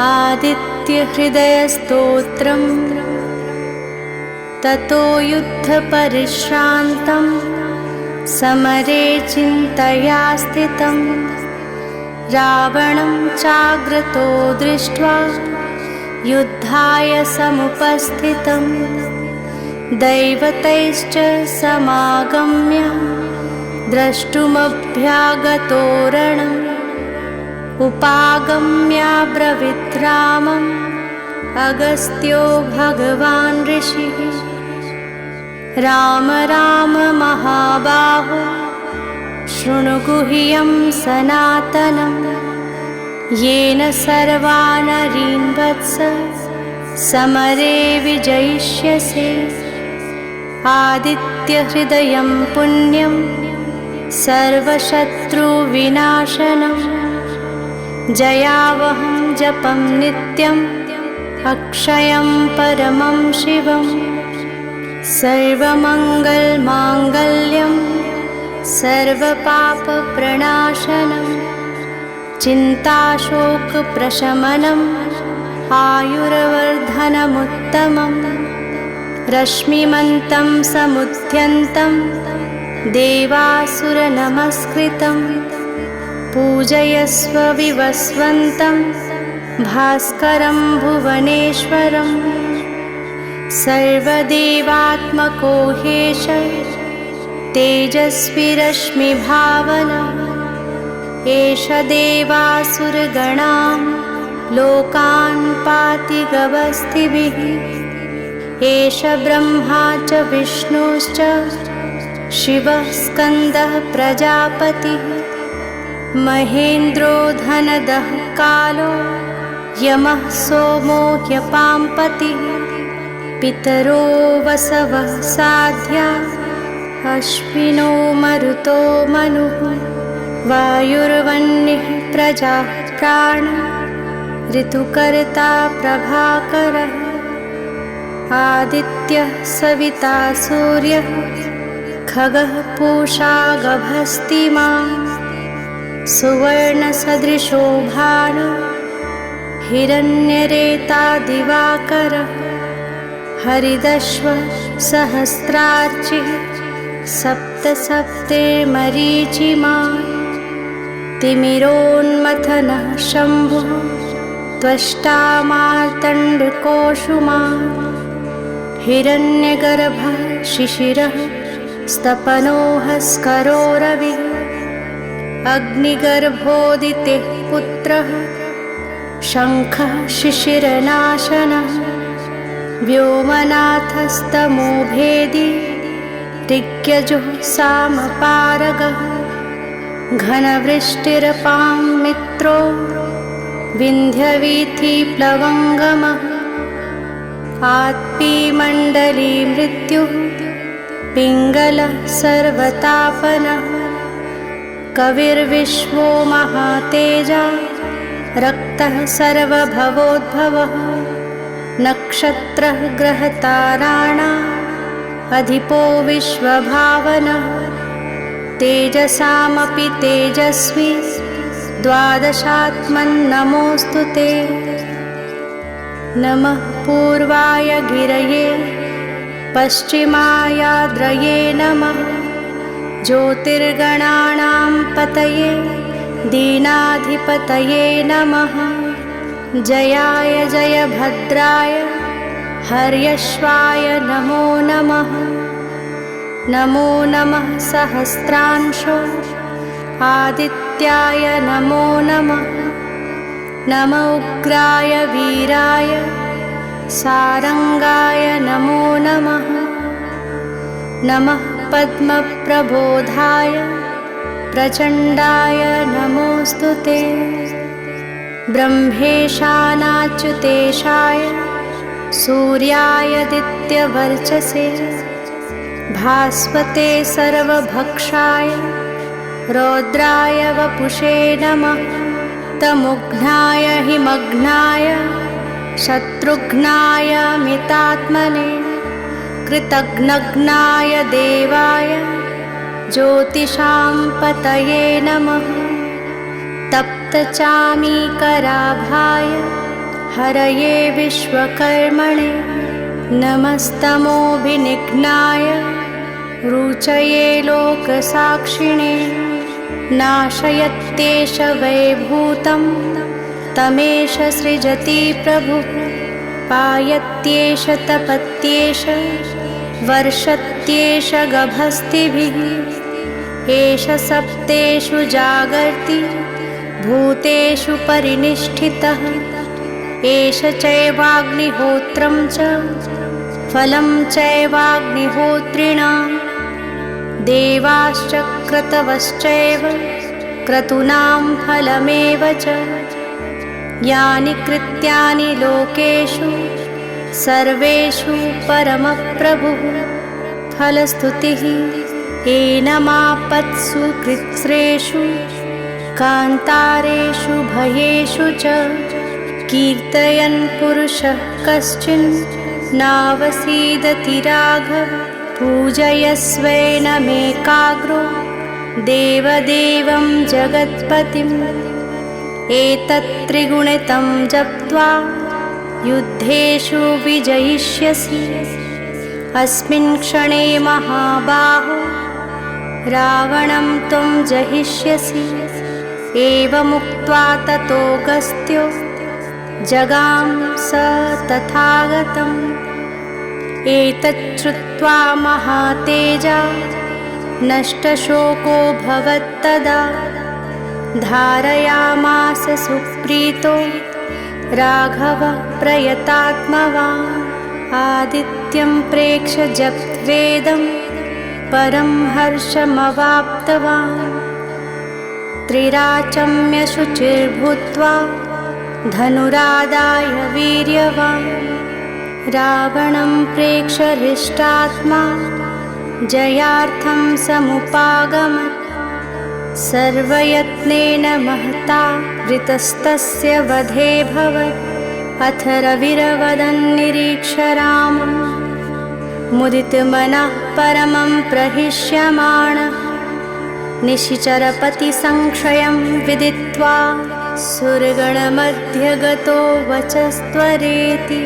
आदित्यहृदयस्तोत्रम् ततो युद्धपरिश्रान्तं समरे चिन्तया स्थितं रावणं चाग्रतो दृष्ट्वा युद्धाय समुपस्थितं दैवतैश्च समागम्य द्रष्टुमभ्यागतो रणम् उपागम्याब्रवीत् रामम् अगस्त्यो भगवान् ऋषिः राम राम महाबाहो शृणु गुह्यं सनातनं येन सर्वानरीन् वत्स समरे विजयिष्यसे आदित्यहृदयं पुण्यं सर्वशत्रुविनाशनम् जयावहं जपं नित्यम् अक्षयं परमं शिवं सर्वमङ्गलमाङ्गल्यं सर्वपापप्रणाशनं चिन्ताशोकप्रशमनम् आयुर्वर्धनमुत्तमं रश्मिमन्तं समुद्यन्तं देवासुरनमस्कृतं पूजयस्व विवस्वन्तं भास्करं भुवनेश्वरं सर्वदेवात्मको ह्येष तेजस्वी रश्मिभावना एष देवासुरगणां लोकान् पाति गवस्थिभिः एष ब्रह्मा च विष्णुश्च शिवः स्कन्दः प्रजापतिः महेन्द्रो धनदः कालो यमः सोमो ह्यपाम्पतिः पितरो वसवः साध्या अश्विनो मरुतो मनुः वायुर्वह्निः प्रजाः प्राण ऋतुकर्ता प्रभाकरः आदित्यः सविता सूर्यः खगः पूषा गभस्तिमान् सुवर्णसदृशो भानुः हिरण्यरेता दिवाकरः हरिदश्वः सहस्रार्चिः सप्तसप्ते मरीचिमान् तिमिरोन्मथनः शम्भुः त्वष्टा मार्तण्डकोशुमान् हिरण्यगर्भः शिशिरः स्तपनो हस्करो रविः अग्निगर्भोदितेः पुत्रः शङ्खः शिशिरनाशनः व्योमनाथस्तमो भेदी ऋग्यजुः सामपारगः घनवृष्टिरपां मित्रो विन्ध्यवीथिप्लवङ्गमः आत्पीमण्डली मृत्युः पिङ्गलः सर्वतापनः कविर्विश्वो महातेजा रक्तः सर्वभवोद्भवः नक्षत्रः ग्रहताराणाम् अधिपो विश्वभावनः तेजसामपि तेजस्वी द्वादशात्मन्नमोऽस्तु ते नमः पूर्वाय गिरये पश्चिमायाद्रये नमः ज्योतिर्गणानां पतये दीनाधिपतये नमः जयाय जयभद्राय हर्यश्वाय नमो नमः नमो नमः सहस्रांशो आदित्याय नमो नमः नम उग्राय वीराय सारंगाय नमो नमः नमः पद्मप्रबोधाय प्रचण्डाय नमोऽस्तु ते ब्रह्मेशानाच्युतेशाय सूर्यायादित्यवर्चसे भास्वते सर्वभक्षाय रौद्राय वपुषे नमः तमुघ्नाय हिमघ्नाय शत्रुघ्नाय मितात्मने कृतघ्नघ्नाय देवाय ज्योतिषां पतये नमः तप्तचामीकराभाय हरये विश्वकर्मणे नमस्तमोभिनिघ्नाय रुचये लोकसाक्षिणे नाशयत्येष वैभूतं तमेष सृजति प्रभुः पायत्येष तपत्येष वर्षत्येष गभस्तिभिः एष सप्तेषु जागर्ति भूतेषु परिनिष्ठितः एष चैवाग्निहोत्रं च फलं चैवाग्निहोत्रिणां देवाश्च क्रतवश्चैव क्रतूनां फलमेव च यानि कृत्यानि लोकेषु सर्वेषु परमप्रभुः फलस्तुतिः एनमापत्सु कृत्स्रेषु कान्तारेषु भयेषु च कीर्तयन् पुरुषः कश्चिन् नावसीदति राघव पूजयस्वैनमेकाग्रो देवदेवं जगत्पतिम् एतत् त्रिगुणितं जप्त्वा युद्धेषु विजयिष्यसि अस्मिन् क्षणे महाबाहो रावणं त्वं जहिष्यसि एवमुक्त्वा ततोऽगस्त्यो जगाम स तथागतम् एतच्छ्रुत्वा महातेजा नष्टशोको भवत्तदा धारयामास सुप्रीतो राघवः प्रयतात्मवान् आदित्यं प्रेक्ष्य जप्त्वेदं परं हर्षमवाप्तवान् त्रिराचम्य शुचिर्भूत्वा धनुरादाय वीर्यवान् रावणं प्रेक्ष्य हृष्टात्मा जयार्थं समुपागमत् सर्वयत्नेन महता वृतस्तस्य वधे भवत् अथ रविरवदन् निरीक्ष्य रामं मुदितमनः परमं प्रहिष्यमाणः निशिचरपतिसंक्षयं विदित्वा सुरगणमध्ये गतो वचस्त्वरेति